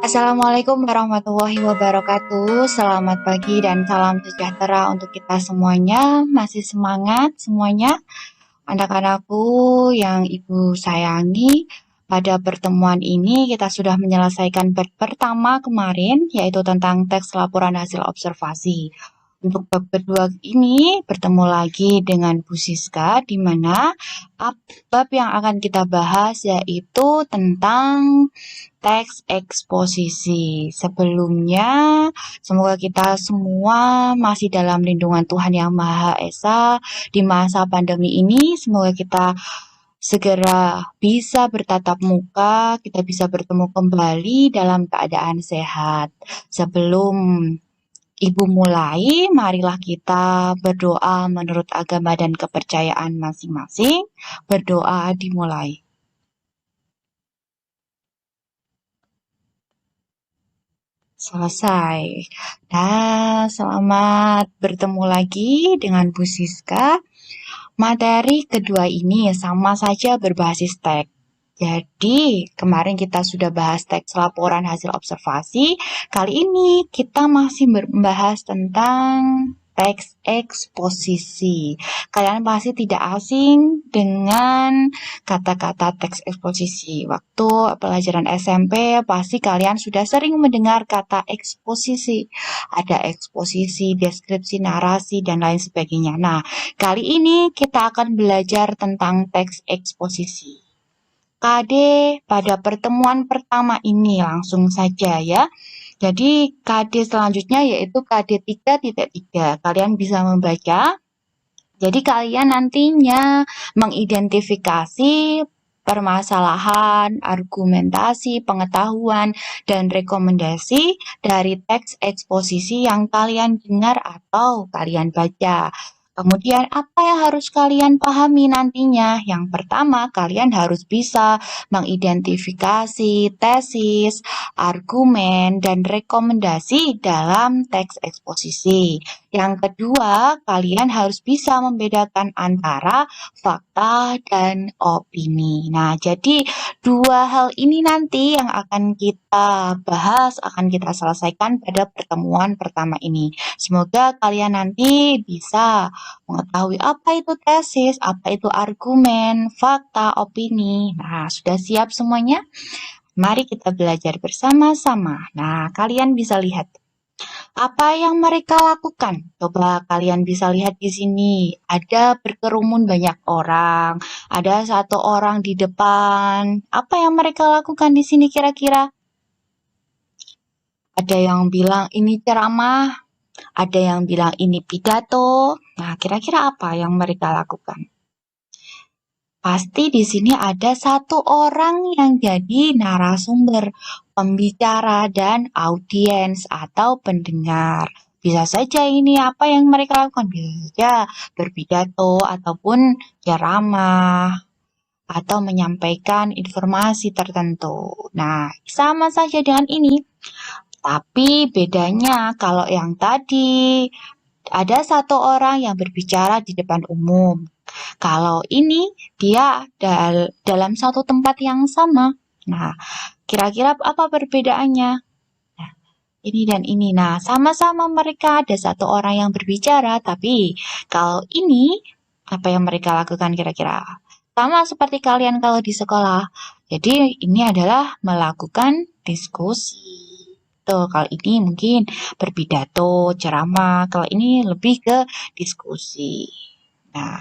Assalamualaikum warahmatullahi wabarakatuh. Selamat pagi dan salam sejahtera untuk kita semuanya. Masih semangat semuanya, anak-anakku yang ibu sayangi. Pada pertemuan ini kita sudah menyelesaikan bab pertama kemarin, yaitu tentang teks laporan hasil observasi. Untuk bab kedua ini bertemu lagi dengan Bu Siska, di mana bab yang akan kita bahas yaitu tentang teks eksposisi. Sebelumnya, semoga kita semua masih dalam lindungan Tuhan Yang Maha Esa di masa pandemi ini. Semoga kita segera bisa bertatap muka, kita bisa bertemu kembali dalam keadaan sehat. Sebelum Ibu mulai, marilah kita berdoa menurut agama dan kepercayaan masing-masing. Berdoa dimulai. Selesai. Nah, selamat bertemu lagi dengan Bu Siska. Materi kedua ini sama saja berbasis teks. Jadi, kemarin kita sudah bahas teks laporan hasil observasi. Kali ini kita masih membahas tentang teks eksposisi. Kalian pasti tidak asing dengan kata-kata teks eksposisi. Waktu pelajaran SMP, pasti kalian sudah sering mendengar kata eksposisi. Ada eksposisi, deskripsi, narasi, dan lain sebagainya. Nah, kali ini kita akan belajar tentang teks eksposisi. KD pada pertemuan pertama ini langsung saja ya. Jadi KD selanjutnya yaitu KD 3.3. Kalian bisa membaca. Jadi kalian nantinya mengidentifikasi permasalahan, argumentasi, pengetahuan, dan rekomendasi dari teks eksposisi yang kalian dengar atau kalian baca. Kemudian apa yang harus kalian pahami nantinya? Yang pertama, kalian harus bisa mengidentifikasi tesis, argumen, dan rekomendasi dalam teks eksposisi. Yang kedua, kalian harus bisa membedakan antara fakta dan opini. Nah, jadi dua hal ini nanti yang akan kita bahas, akan kita selesaikan pada pertemuan pertama ini. Semoga kalian nanti bisa mengetahui apa itu tesis, apa itu argumen, fakta, opini. Nah, sudah siap semuanya? Mari kita belajar bersama-sama. Nah, kalian bisa lihat apa yang mereka lakukan. Coba kalian bisa lihat di sini. Ada berkerumun banyak orang. Ada satu orang di depan. Apa yang mereka lakukan di sini kira-kira? Ada yang bilang ini ceramah. Ada yang bilang ini pidato. Nah, kira-kira apa yang mereka lakukan? Pasti di sini ada satu orang yang jadi narasumber, pembicara, dan audiens atau pendengar. Bisa saja ini apa yang mereka lakukan. Bisa saja berpidato ataupun ceramah atau menyampaikan informasi tertentu. Nah, sama saja dengan ini. Tapi bedanya kalau yang tadi ada satu orang yang berbicara di depan umum. Kalau ini dia dalam satu tempat yang sama. Nah, kira-kira apa perbedaannya? Nah, ini dan ini. Nah, sama-sama mereka ada satu orang yang berbicara, tapi kalau ini apa yang mereka lakukan kira-kira? Sama seperti kalian kalau di sekolah. Jadi ini adalah melakukan diskusi. Tuh, kalau ini mungkin berpidato, ceramah. Kalau ini lebih ke diskusi. Nah,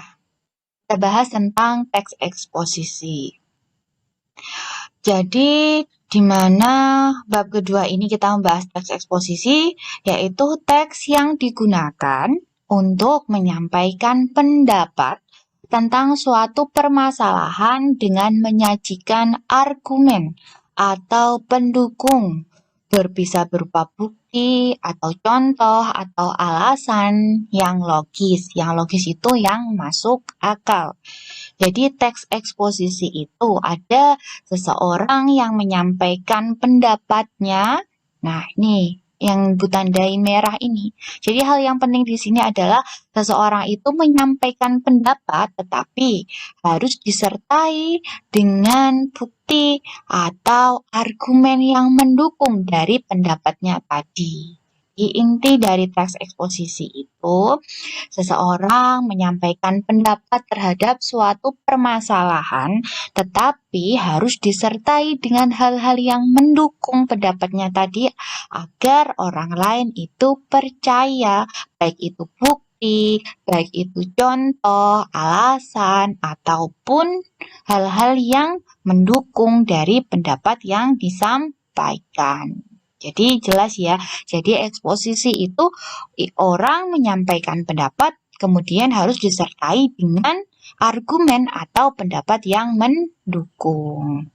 kita bahas tentang teks eksposisi. Jadi, di mana bab kedua ini kita membahas teks eksposisi, yaitu teks yang digunakan untuk menyampaikan pendapat tentang suatu permasalahan dengan menyajikan argumen atau pendukung, bisa berupa bukti atau contoh atau alasan yang logis. Yang logis itu yang masuk akal. Jadi teks eksposisi itu ada seseorang yang menyampaikan pendapatnya. Nah, ini yang ditandai merah ini. Jadi hal yang penting di sini adalah seseorang itu menyampaikan pendapat tetapi harus disertai dengan bukti atau argumen yang mendukung dari pendapatnya tadi. Inti dari teks eksposisi itu, seseorang menyampaikan pendapat terhadap suatu permasalahan, tetapi harus disertai dengan hal-hal yang mendukung pendapatnya tadi agar orang lain itu percaya, baik itu bukti, baik itu contoh, alasan, ataupun hal-hal yang mendukung dari pendapat yang disampaikan. Jadi jelas ya, jadi eksposisi itu orang menyampaikan pendapat kemudian harus disertai dengan argumen atau pendapat yang mendukung.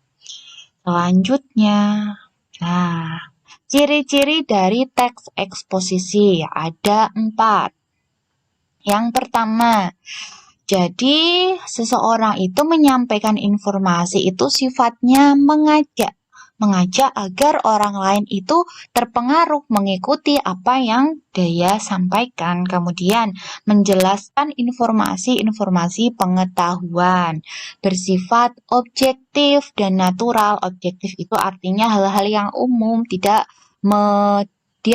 Selanjutnya, nah, ciri-ciri dari teks eksposisi ada 4. Yang pertama, jadi seseorang itu menyampaikan informasi itu sifatnya mengajak agar orang lain itu terpengaruh mengikuti apa yang dia sampaikan. Kemudian menjelaskan informasi-informasi pengetahuan bersifat objektif dan natural. Objektif itu artinya hal-hal yang umum, dia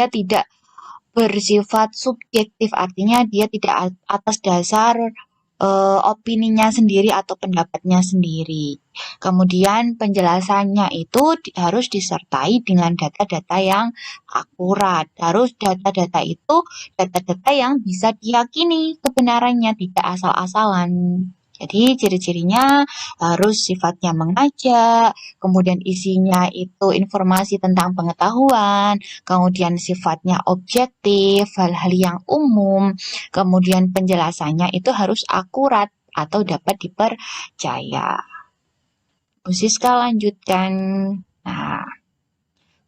tidak bersifat subjektif, artinya dia tidak atas dasar opininya sendiri atau pendapatnya sendiri. Kemudian penjelasannya itu harus disertai dengan data-data yang akurat. Harus data-data itu data-data yang bisa diyakini kebenarannya, tidak asal-asalan. Jadi ciri-cirinya harus sifatnya mengajak, kemudian isinya itu informasi tentang pengetahuan, kemudian sifatnya objektif, hal-hal yang umum, kemudian penjelasannya itu harus akurat atau dapat dipercaya. Bu Siska lanjutkan. Nah,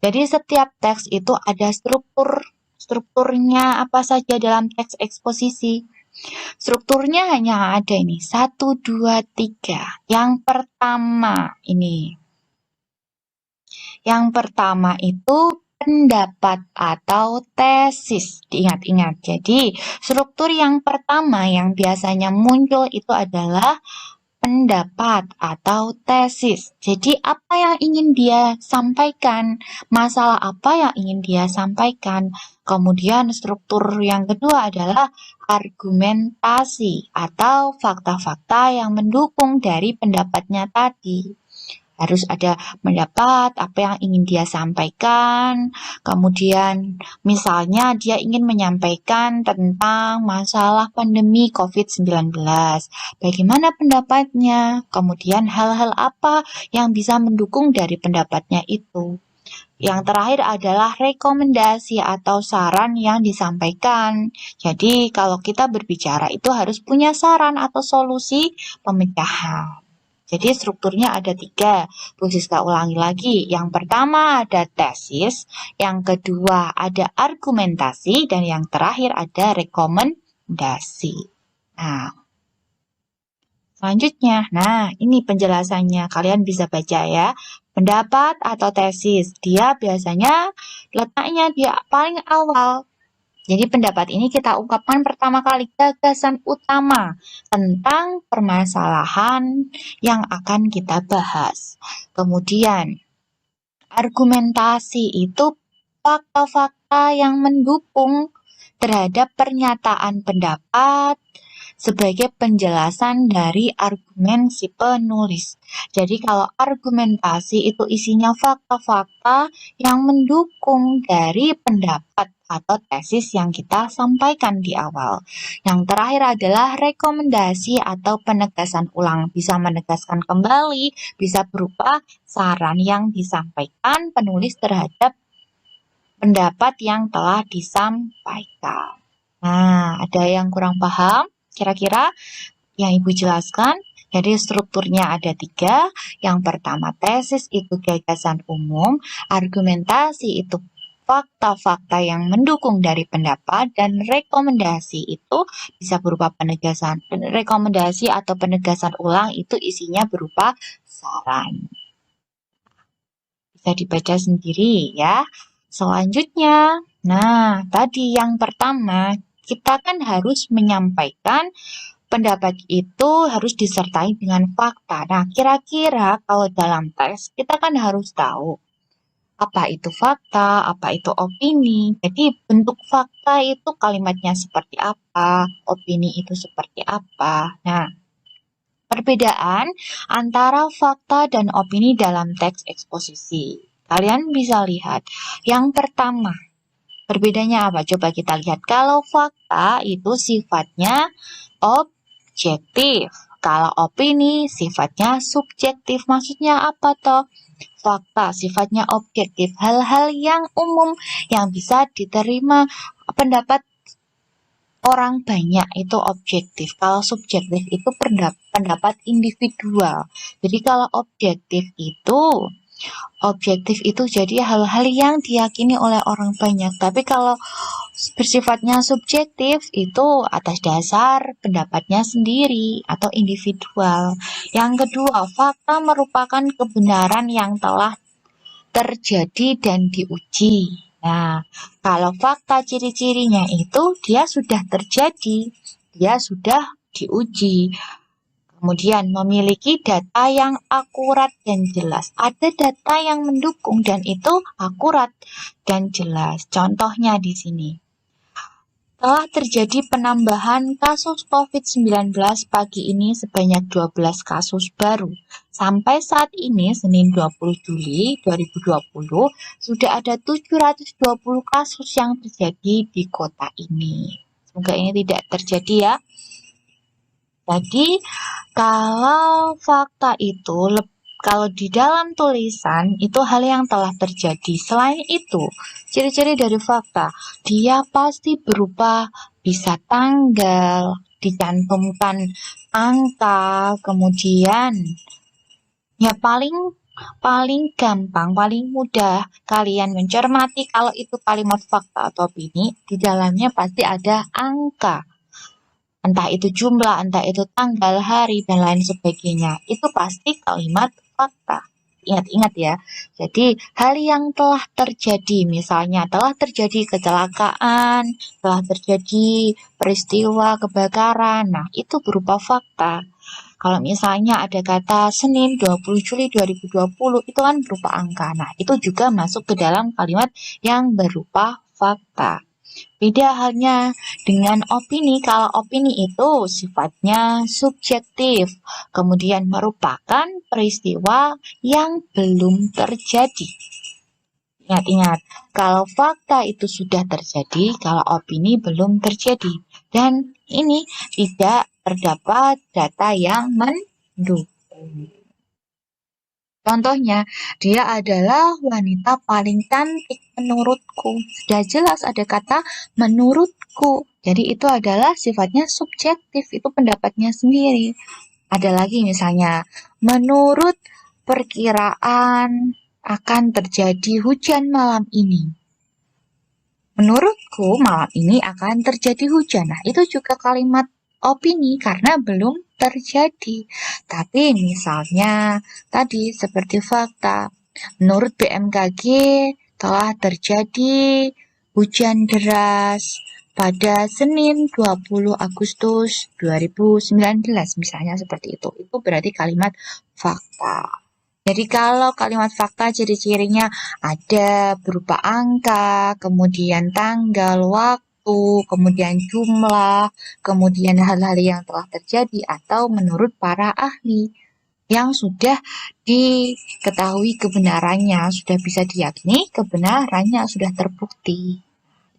jadi setiap teks itu ada strukturnya apa saja dalam teks eksposisi. Strukturnya hanya ada ini, 1, 2, 3. Yang pertama itu pendapat atau tesis. Diingat-ingat. Jadi, struktur yang pertama yang biasanya muncul itu adalah pendapat atau tesis. Jadi, apa yang ingin dia sampaikan? Masalah apa yang ingin dia sampaikan? Kemudian struktur yang kedua adalah argumentasi atau fakta-fakta yang mendukung dari pendapatnya tadi. Harus ada pendapat apa yang ingin dia sampaikan. Kemudian misalnya dia ingin menyampaikan tentang masalah pandemi COVID-19. Bagaimana pendapatnya? Kemudian hal-hal apa yang bisa mendukung dari pendapatnya itu? Yang terakhir adalah rekomendasi atau saran yang disampaikan. Jadi kalau kita berbicara itu harus punya saran atau solusi pemecahan. Jadi strukturnya ada 3. Bu Siska ulangi lagi. Yang pertama ada tesis, yang kedua ada argumentasi, dan yang terakhir ada rekomendasi. Nah, selanjutnya, ini penjelasannya. Kalian bisa baca ya. Pendapat atau tesis, dia biasanya letaknya dia paling awal. Jadi pendapat ini kita ungkapkan pertama kali gagasan utama tentang permasalahan yang akan kita bahas. Kemudian argumentasi itu fakta-fakta yang mendukung terhadap pernyataan pendapat sebagai penjelasan dari argumen si penulis. Jadi kalau argumentasi itu isinya fakta-fakta yang mendukung dari pendapat atau tesis yang kita sampaikan di awal. Yang terakhir adalah rekomendasi atau penegasan ulang. Bisa menegaskan kembali, bisa berupa saran yang disampaikan penulis terhadap pendapat yang telah disampaikan. Nah, ada yang kurang paham? Kira-kira yang Ibu jelaskan? Jadi strukturnya ada 3. Yang pertama tesis itu gagasan umum, argumentasi itu fakta-fakta yang mendukung dari pendapat, dan rekomendasi itu bisa berupa penegasan. Rekomendasi atau penegasan ulang itu isinya berupa saran. Bisa dibaca sendiri ya. Selanjutnya, Nah, tadi yang pertama, kita kan harus menyampaikan pendapat itu harus disertai dengan fakta. Nah, kira-kira kalau dalam teks kita kan harus tahu apa itu fakta, apa itu opini. Jadi bentuk fakta itu kalimatnya seperti apa, opini itu seperti apa. Nah, perbedaan antara fakta dan opini dalam teks eksposisi. Kalian bisa lihat. Yang pertama, berbedanya apa? Coba kita lihat. Kalau fakta itu sifatnya objektif. Kalau opini sifatnya subjektif. Maksudnya apa toh? Fakta sifatnya objektif. Hal-hal yang umum yang bisa diterima pendapat orang banyak itu objektif. Kalau subjektif itu pendapat individual. Jadi kalau objektif itu jadi hal-hal yang diyakini oleh orang banyak. Tapi kalau bersifatnya subjektif itu atas dasar pendapatnya sendiri atau individual. Yang kedua, fakta merupakan kebenaran yang telah terjadi dan diuji. Nah, kalau fakta ciri-cirinya itu dia sudah terjadi, dia sudah diuji. Kemudian memiliki data yang akurat dan jelas. Ada data yang mendukung dan itu akurat dan jelas. Contohnya di sini. Telah terjadi penambahan kasus COVID-19 pagi ini sebanyak 12 kasus baru. Sampai saat ini, Senin 20 Juli 2020, sudah ada 720 kasus yang terjadi di kota ini. Semoga ini tidak terjadi ya. Jadi, kalau fakta itu kalau di dalam tulisan itu hal yang telah terjadi. Selain itu, ciri-ciri dari fakta, dia pasti berupa bisa tanggal, dicantumkan angka, kemudian ya paling gampang, paling mudah kalian mencermati kalau itu kalimat fakta atau opini, di dalamnya pasti ada angka. Entah itu jumlah, entah itu tanggal, hari, dan lain sebagainya. Itu pasti kalimat fakta. Ingat-ingat ya. Jadi, hal yang telah terjadi, misalnya telah terjadi kecelakaan, telah terjadi peristiwa kebakaran. Nah, itu berupa fakta. Kalau misalnya ada kata Senin 20 Juli 2020, itu kan berupa angka. Nah, itu juga masuk ke dalam kalimat yang berupa fakta. Beda halnya dengan opini. Kalau opini itu sifatnya subjektif, kemudian merupakan peristiwa yang belum terjadi. Ingat-ingat, kalau fakta itu sudah terjadi, kalau opini belum terjadi. Dan ini tidak terdapat data yang mendukung. Contohnya, dia adalah wanita paling cantik menurutku. Sudah jelas ada kata menurutku. Jadi itu adalah sifatnya subjektif, itu pendapatnya sendiri. Ada lagi misalnya, menurut perkiraan akan terjadi hujan malam ini. Menurutku malam ini akan terjadi hujan. Nah, itu juga kalimat opini karena belum terjadi. Tapi misalnya tadi seperti fakta, menurut BMKG telah terjadi hujan deras pada Senin 20 Agustus 2019 misalnya seperti itu. Itu berarti kalimat fakta. Jadi kalau kalimat fakta ciri-cirinya ada berupa angka, kemudian tanggal, waktu, kemudian jumlah, kemudian hal-hal yang telah terjadi atau menurut para ahli yang sudah diketahui kebenarannya, sudah bisa diyakini kebenarannya, sudah terbukti.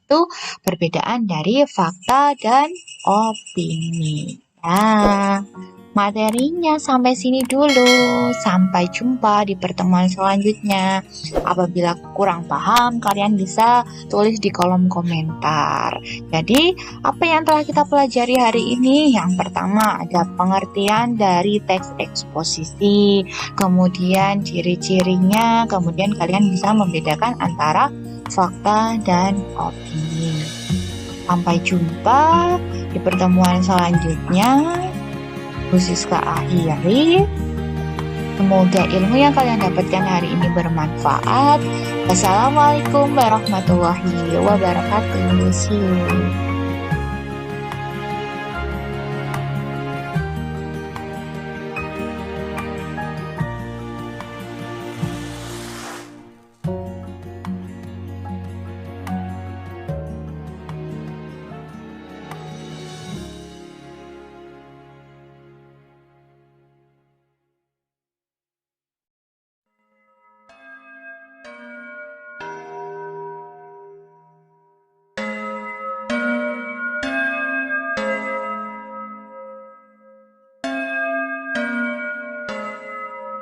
Itu perbedaan dari fakta dan opini. Nah, materinya sampai sini dulu. Sampai jumpa di pertemuan selanjutnya. Apabila kurang paham, kalian bisa tulis di kolom komentar. Jadi, apa yang telah kita pelajari hari ini? Yang pertama ada pengertian dari teks eksposisi, kemudian ciri-cirinya, kemudian kalian bisa membedakan antara fakta dan opini. Sampai jumpa di pertemuan selanjutnya. Bu Siska akhiri. Semoga ilmu yang kalian dapatkan hari ini bermanfaat. Wassalamualaikum warahmatullahi wabarakatuh. See you.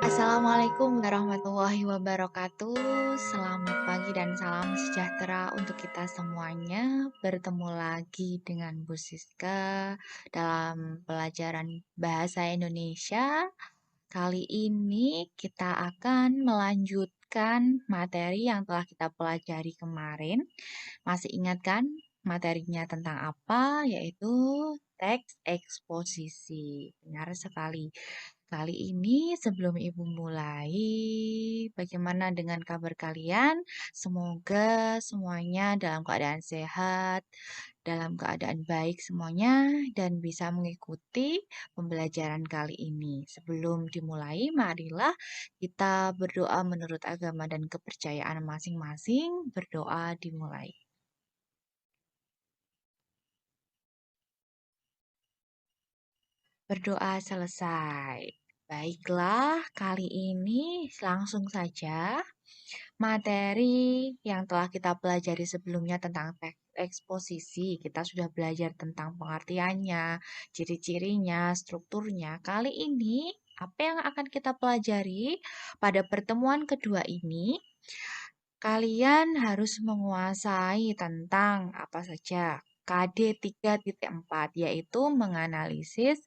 Assalamualaikum warahmatullahi wabarakatuh. Selamat pagi dan salam sejahtera untuk kita semuanya. Bertemu lagi dengan Bu Siska dalam pelajaran Bahasa Indonesia. Kali ini kita akan melanjutkan materi yang telah kita pelajari kemarin. Masih ingat kan materinya tentang apa? Yaitu teks eksposisi. Benar sekali. Kali ini sebelum Ibu mulai, bagaimana dengan kabar kalian? Semoga semuanya dalam keadaan sehat, dalam keadaan baik semuanya, dan bisa mengikuti pembelajaran kali ini. Sebelum dimulai, marilah kita berdoa menurut agama dan kepercayaan masing-masing. Berdoa dimulai. Berdoa selesai. Baiklah, kali ini langsung saja materi yang telah kita pelajari sebelumnya tentang teks eksposisi. Kita sudah belajar tentang pengertiannya, ciri-cirinya, strukturnya. Kali ini, apa yang akan kita pelajari pada pertemuan kedua ini? Kalian harus menguasai tentang apa saja KD 3.4, yaitu menganalisis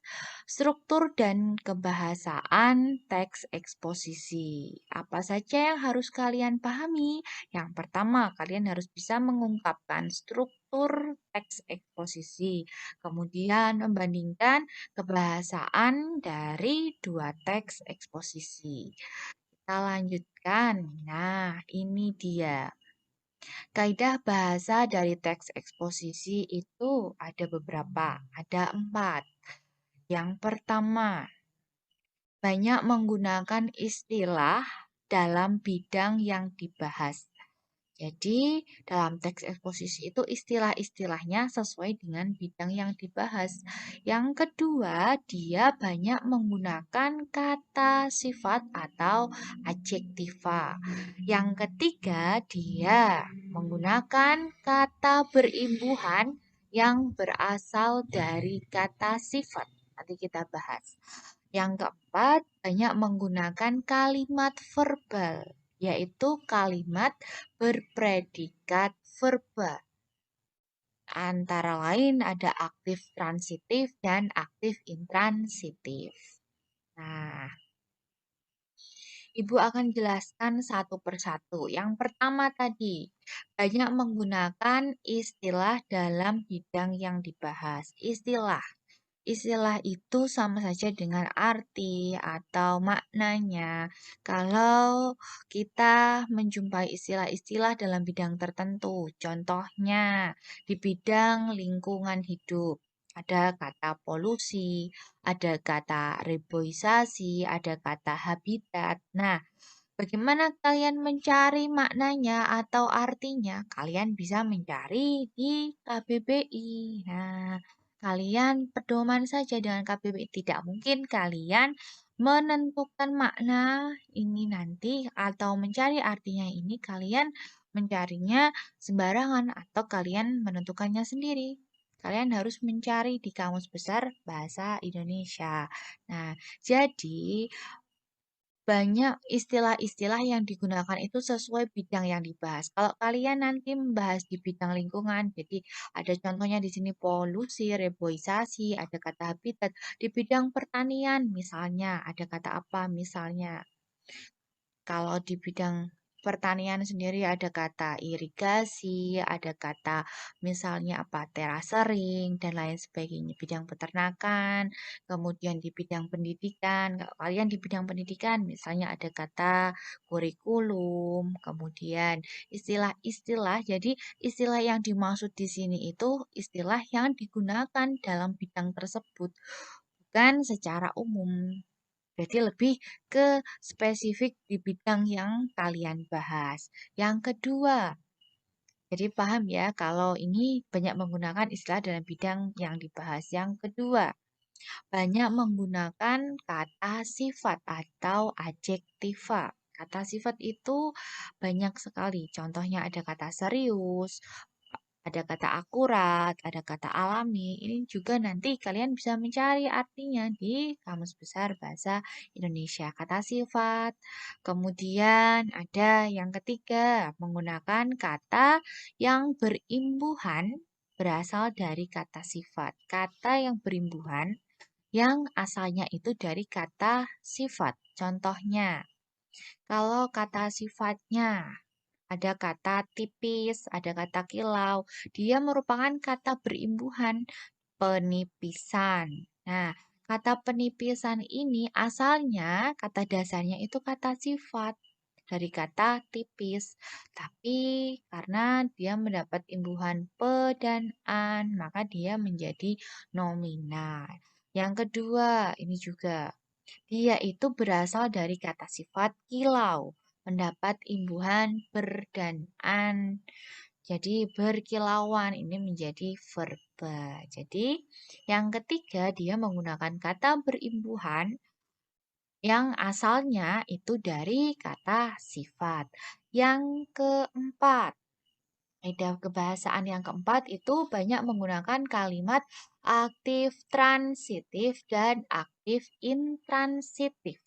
struktur dan kebahasaan teks eksposisi. Apa saja yang harus kalian pahami? Yang pertama, kalian harus bisa mengungkapkan struktur teks eksposisi. Kemudian membandingkan kebahasaan dari dua teks eksposisi. Kita lanjutkan. Nah, ini dia. Kaidah bahasa dari teks eksposisi itu ada beberapa, ada 4. Yang pertama, banyak menggunakan istilah dalam bidang yang dibahas. Jadi, dalam teks eksposisi itu istilah-istilahnya sesuai dengan bidang yang dibahas. Yang kedua, dia banyak menggunakan kata sifat atau adjektiva. Yang ketiga, dia menggunakan kata berimbuhan yang berasal dari kata sifat. Nanti kita bahas. Yang keempat, banyak menggunakan kalimat verbal, yaitu kalimat berpredikat verba. Antara lain ada aktif transitif dan aktif intransitif. Nah, Ibu akan jelaskan satu persatu. Yang pertama tadi, banyak menggunakan istilah dalam bidang yang dibahas. Istilah. Istilah itu sama saja dengan arti atau maknanya. Kalau kita menjumpai istilah-istilah dalam bidang tertentu, contohnya di bidang lingkungan hidup, ada kata polusi, ada kata reboisasi, ada kata habitat. Nah, bagaimana kalian mencari maknanya atau artinya? Kalian bisa mencari di KBBI. Nah, kalian pedoman saja dengan KBBI. Tidak mungkin kalian menentukan makna ini nanti atau mencari artinya ini kalian mencarinya sembarangan atau kalian menentukannya sendiri. Kalian harus mencari di Kamus Besar Bahasa Indonesia. Nah, jadi banyak istilah-istilah yang digunakan itu sesuai bidang yang dibahas. Kalau kalian nanti membahas di bidang lingkungan, jadi ada contohnya di sini polusi, reboisasi, ada kata habitat. Di bidang pertanian misalnya, ada kata apa misalnya. Kalau di bidang pertanian sendiri ada kata irigasi, ada kata misalnya apa terasering dan lain sebagainya. Bidang peternakan, kemudian di bidang pendidikan. Kalau kalian di bidang pendidikan misalnya ada kata kurikulum, kemudian istilah-istilah. Jadi istilah yang dimaksud di sini itu istilah yang digunakan dalam bidang tersebut, bukan secara umum. Jadi lebih ke spesifik di bidang yang kalian bahas. Yang kedua, jadi paham ya kalau ini banyak menggunakan istilah dalam bidang yang dibahas. Yang kedua, banyak menggunakan kata sifat atau adjektiva. Kata sifat itu banyak sekali. Contohnya ada kata serius, ada kata akurat, ada kata alami. Ini juga nanti kalian bisa mencari artinya di Kamus Besar Bahasa Indonesia. Kata sifat. Kemudian ada yang ketiga, menggunakan kata yang berimbuhan berasal dari kata sifat. Kata yang berimbuhan yang asalnya itu dari kata sifat. Contohnya, kalau kata sifatnya ada kata tipis, ada kata kilau. Dia merupakan kata berimbuhan penipisan. Nah, kata penipisan ini asalnya kata dasarnya itu kata sifat dari kata tipis. Tapi karena dia mendapat imbuhan pe dan an, maka dia menjadi nominal. Yang kedua, ini juga dia itu berasal dari kata sifat kilau, mendapat imbuhan ber dan an. Jadi berkilauan ini menjadi verba. Jadi yang ketiga dia menggunakan kata berimbuhan yang asalnya itu dari kata sifat. Yang keempat, kaidah kebahasaan yang keempat itu banyak menggunakan kalimat aktif transitif dan aktif intransitif.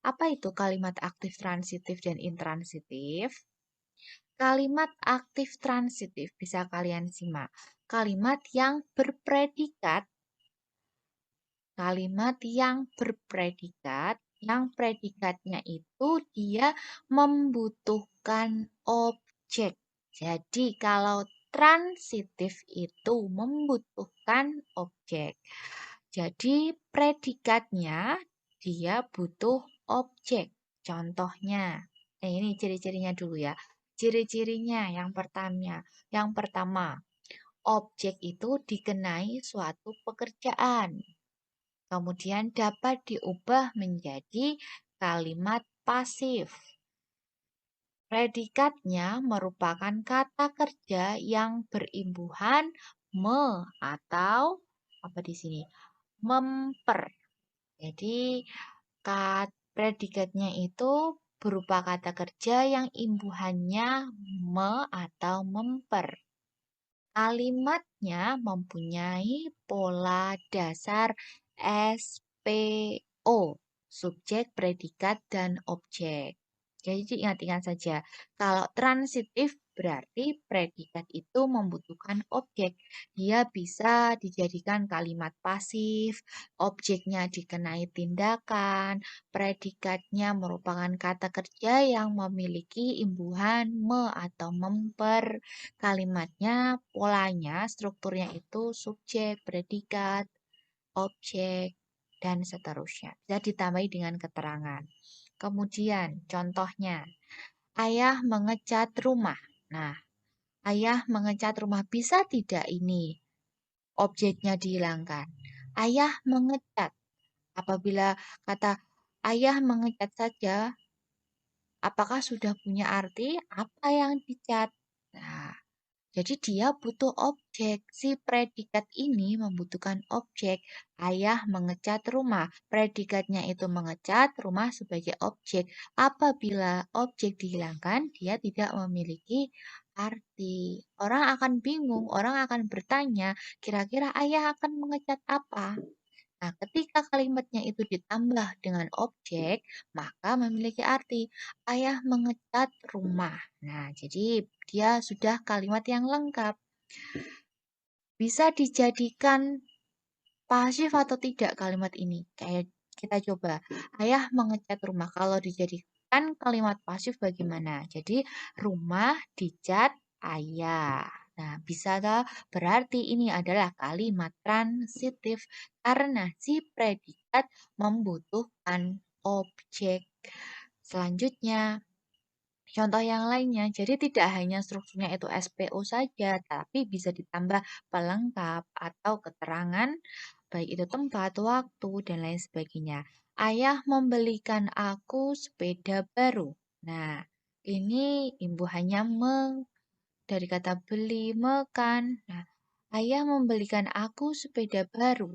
Apa itu kalimat aktif transitif dan intransitif? Kalimat aktif transitif bisa kalian simak. Kalimat yang berpredikat, yang predikatnya itu dia membutuhkan objek. Jadi kalau transitif itu membutuhkan objek. Jadi predikatnya dia butuh objek. Contohnya, ini ciri-cirinya dulu ya. Ciri-cirinya yang pertama, objek itu dikenai suatu pekerjaan. Kemudian dapat diubah menjadi kalimat pasif. Predikatnya merupakan kata kerja yang berimbuhan me atau apa di sini? Memper. Jadi predikatnya itu berupa kata kerja yang imbuhannya me atau memper. Kalimatnya mempunyai pola dasar SPO, subjek, predikat, dan objek. Jadi ingat-ingat saja, kalau transitif berarti predikat itu membutuhkan objek. Dia bisa dijadikan kalimat pasif, objeknya dikenai tindakan, predikatnya merupakan kata kerja yang memiliki imbuhan me atau memper. Kalimatnya, polanya, strukturnya itu subjek, predikat, objek, dan seterusnya. Bisa ditambahi dengan keterangan. Kemudian, contohnya, ayah mengecat rumah. Nah, ayah mengecat rumah bisa tidak ini objeknya dihilangkan? Ayah mengecat. Apabila kata ayah mengecat saja, apakah sudah punya arti apa yang dicat? Nah, jadi dia butuh objek. Si predikat ini membutuhkan objek. Ayah mengecat rumah. Predikatnya itu mengecat, rumah sebagai objek. Apabila objek dihilangkan, dia tidak memiliki arti. Orang akan bingung, orang akan bertanya, kira-kira ayah akan mengecat apa? Nah, ketika kalimatnya itu ditambah dengan objek, maka memiliki arti. Ayah mengecat rumah. Nah, jadi dia sudah kalimat yang lengkap. Bisa dijadikan pasif atau tidak kalimat ini? Kayak kita coba. Ayah mengecat rumah. Kalau Kan kalimat pasif bagaimana? Jadi rumah dicat ayah. Nah, bisa toh? Berarti ini adalah kalimat transitif karena si predikat membutuhkan objek. Selanjutnya, contoh yang lainnya, jadi tidak hanya strukturnya itu SPO saja, tapi bisa ditambah pelengkap atau keterangan, baik itu tempat, waktu, dan lain sebagainya. Ayah membelikan aku sepeda baru. Nah, ini imbuhannya dari kata beli, mekan. Nah, ayah membelikan aku sepeda baru.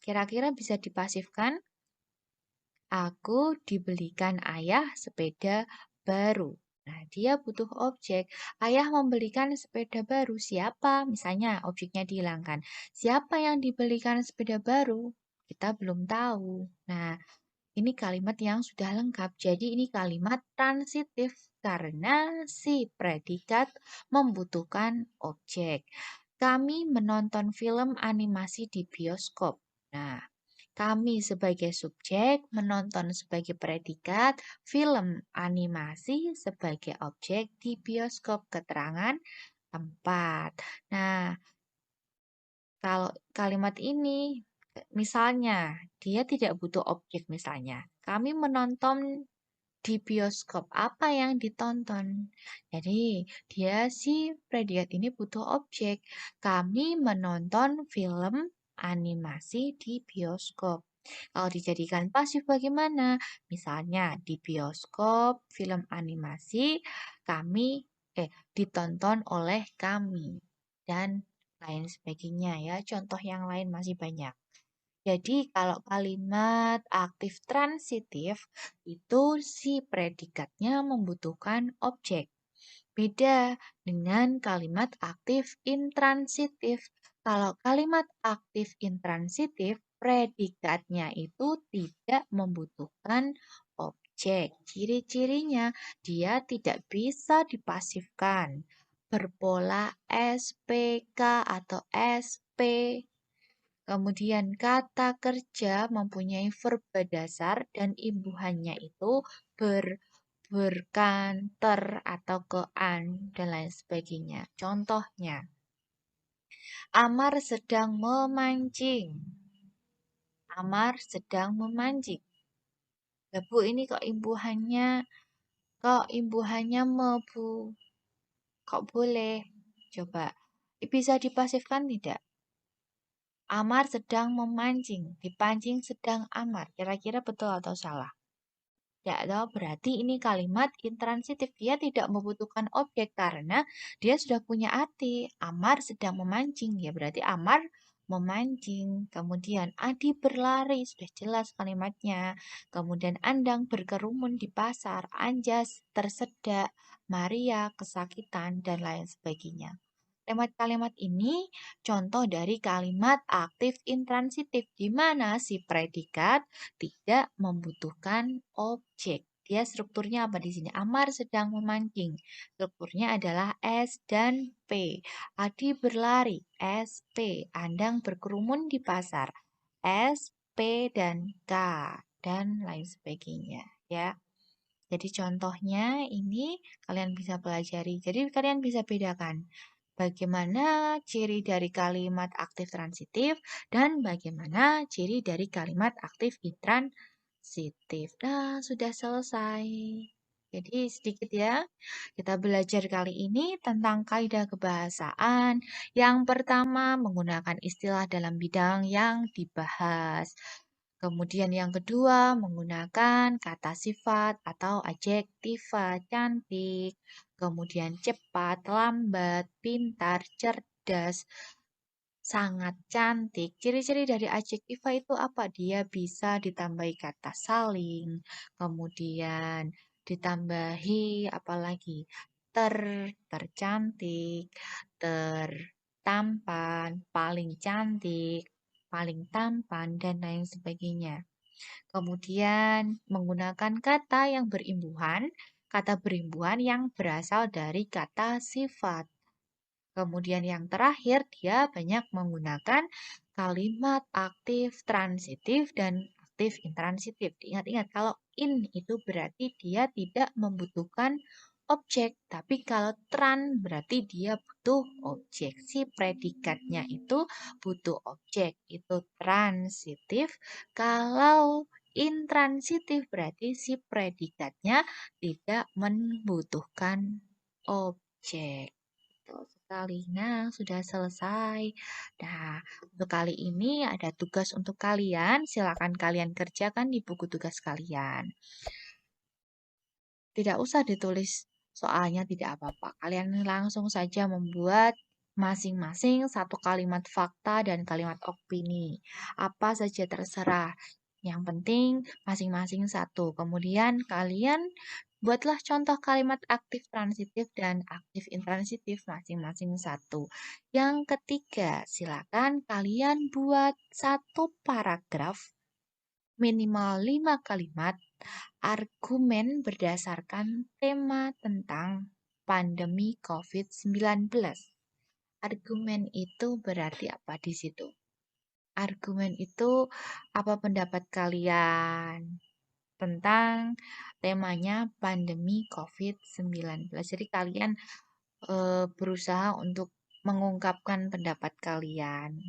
Kira-kira bisa dipasifkan? Aku dibelikan ayah sepeda baru. Nah, dia butuh objek. Ayah membelikan sepeda baru. Siapa? Misalnya objeknya dihilangkan. Siapa yang dibelikan sepeda baru? Kita belum tahu. Nah, ini kalimat yang sudah lengkap. Jadi ini kalimat transitif karena si predikat membutuhkan objek. Kami menonton film animasi di bioskop. Nah, kami sebagai subjek, menonton sebagai predikat, film animasi sebagai objek di bioskop, keterangan tempat. Nah, kalau kalimat ini, misalnya, dia tidak butuh objek misalnya. Kami menonton di bioskop, apa yang ditonton? Jadi, dia si predikat ini butuh objek. Kami menonton film animasi di bioskop. Kalau dijadikan pasif bagaimana? Misalnya di bioskop film animasi kami ditonton oleh kami dan lain sebagainya ya. Contoh yang lain masih banyak. Jadi kalau kalimat aktif transitif itu si predikatnya membutuhkan objek. Beda dengan kalimat aktif intransitif. Kalau kalimat aktif intransitif, predikatnya itu tidak membutuhkan objek. Ciri-cirinya, dia tidak bisa dipasifkan. Berpola SPK atau SP. Kemudian kata kerja mempunyai verba dasar dan imbuhannya itu berkan, ter, atau ke an, dan lain sebagainya. Contohnya, Amar sedang memancing. Amar sedang memancing. Lah Bu, ini kok imbuhannya mebu. Kok boleh? Coba. Bisa dipasifkan tidak? Amar sedang memancing. Dipancing sedang Amar. Kira-kira betul atau salah? Ya, toh, berarti ini kalimat intransitif. Dia tidak membutuhkan objek karena dia sudah punya arti. Amar sedang memancing. Ya, berarti Amar memancing. Kemudian Adi berlari. Sudah jelas kalimatnya. Kemudian Andang berkerumun di pasar. Anjas tersedak. Maria kesakitan dan lain sebagainya. Kalimat-kalimat ini contoh dari kalimat aktif intransitif di mana si predikat tidak membutuhkan objek. Dia strukturnya apa di sini? Amar sedang memancing. Strukturnya adalah S dan P. Adi berlari. S, P. Andang berkerumun di pasar. S, P, dan K. Dan lain sebagainya. Ya. Jadi contohnya ini kalian bisa pelajari. Jadi kalian bisa bedakan bagaimana ciri dari kalimat aktif transitif dan bagaimana ciri dari kalimat aktif intransitif. Nah, sudah selesai. Jadi sedikit ya, kita belajar kali ini tentang kaidah kebahasaan. Yang pertama, menggunakan istilah dalam bidang yang dibahas. Kemudian yang kedua, menggunakan kata sifat atau adjektiva, cantik, kemudian cepat, lambat, pintar, cerdas, sangat cantik. Ciri-ciri dari adjektiva itu apa? Dia bisa ditambahi kata saling, kemudian ditambahi apalagi tercantik, tertampan, paling cantik, paling tampan, dan lain sebagainya. Kemudian menggunakan kata yang berimbuhan, kata berimbuhan yang berasal dari kata sifat. Kemudian yang terakhir, dia banyak menggunakan kalimat aktif transitif dan aktif, intransitif. Ingat-ingat kalau in itu berarti dia tidak membutuhkan objek, tapi kalau tran berarti dia butuh objek. Si predikatnya itu butuh objek, itu transitif. Kalau intransitif berarti si predikatnya tidak membutuhkan objek. Betul sekali. Nah, sudah selesai. Nah, untuk kali ini ada tugas untuk kalian. Silakan kalian kerjakan di buku tugas kalian. Tidak usah ditulis soalnya, tidak apa-apa. Kalian langsung saja membuat masing-masing satu kalimat fakta dan kalimat opini. Apa saja terserah. Yang penting masing-masing satu. Kemudian kalian buatlah contoh kalimat aktif transitif dan aktif intransitif masing-masing satu. Yang ketiga, silakan kalian buat satu paragraf minimal 5 kalimat argumen berdasarkan tema tentang pandemi COVID-19. Argumen itu berarti apa di situ? Argumen itu apa pendapat kalian tentang temanya pandemi COVID-19. Jadi kalian berusaha untuk mengungkapkan pendapat kalian.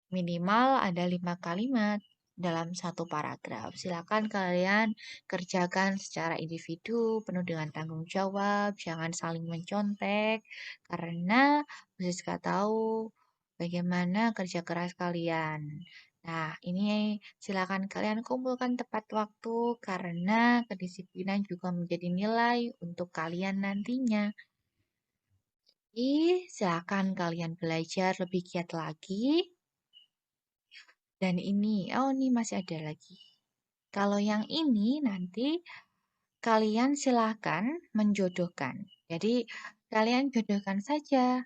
Minimal ada 5 kalimat dalam satu paragraf. Silakan kalian kerjakan secara individu, penuh dengan tanggung jawab, jangan saling mencontek, karena Siska tahu bagaimana kerja keras kalian. Nah, ini silakan kalian kumpulkan tepat waktu, karena kedisiplinan juga menjadi nilai untuk kalian nantinya. Jadi, silakan kalian belajar lebih giat lagi. Dan ini, oh ini masih ada lagi. Kalau yang ini nanti kalian silahkan menjodohkan. Jadi kalian jodohkan saja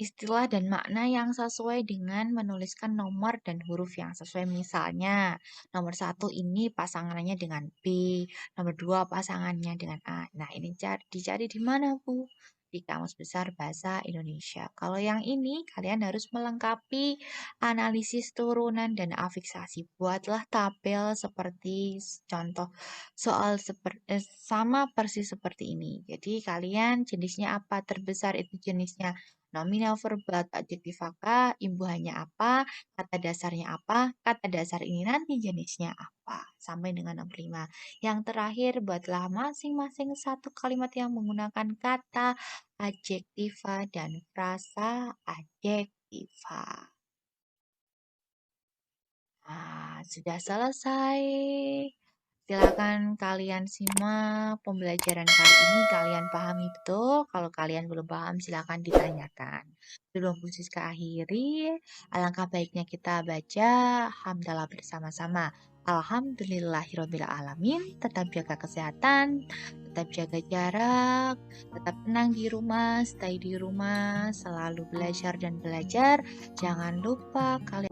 istilah dan makna yang sesuai dengan menuliskan nomor dan huruf yang sesuai. Misalnya, nomor 1 ini pasangannya dengan B, nomor 2 pasangannya dengan A. Nah, ini dicari di mana, Bu? Di Kamus Besar Bahasa Indonesia. Kalau yang ini, kalian harus melengkapi analisis turunan dan afiksasi. Buatlah tabel seperti contoh soal sama persis seperti ini. Jadi, kalian jenisnya apa? Terbesar itu jenisnya nominal, verbal, adjektif, kata, imbuhannya apa, kata dasarnya apa, kata dasar ini nanti jenisnya apa, sampai dengan nomor 5. Yang terakhir, buatlah masing-masing satu kalimat yang menggunakan kata adjektiva dan frasa adjektiva. Nah, sudah selesai. Silakan kalian simak pembelajaran kali ini. Kalian pahami betul? Kalau kalian belum paham, silakan ditanyakan. Sebelum Bu Siska akhiri, alangkah baiknya kita baca hamdalah bersama-sama. Alhamdulillahirrabbilalamin. Tetap jaga kesehatan, tetap jaga jarak, tetap tenang di rumah, stay di rumah, selalu belajar dan belajar. Jangan lupa kalian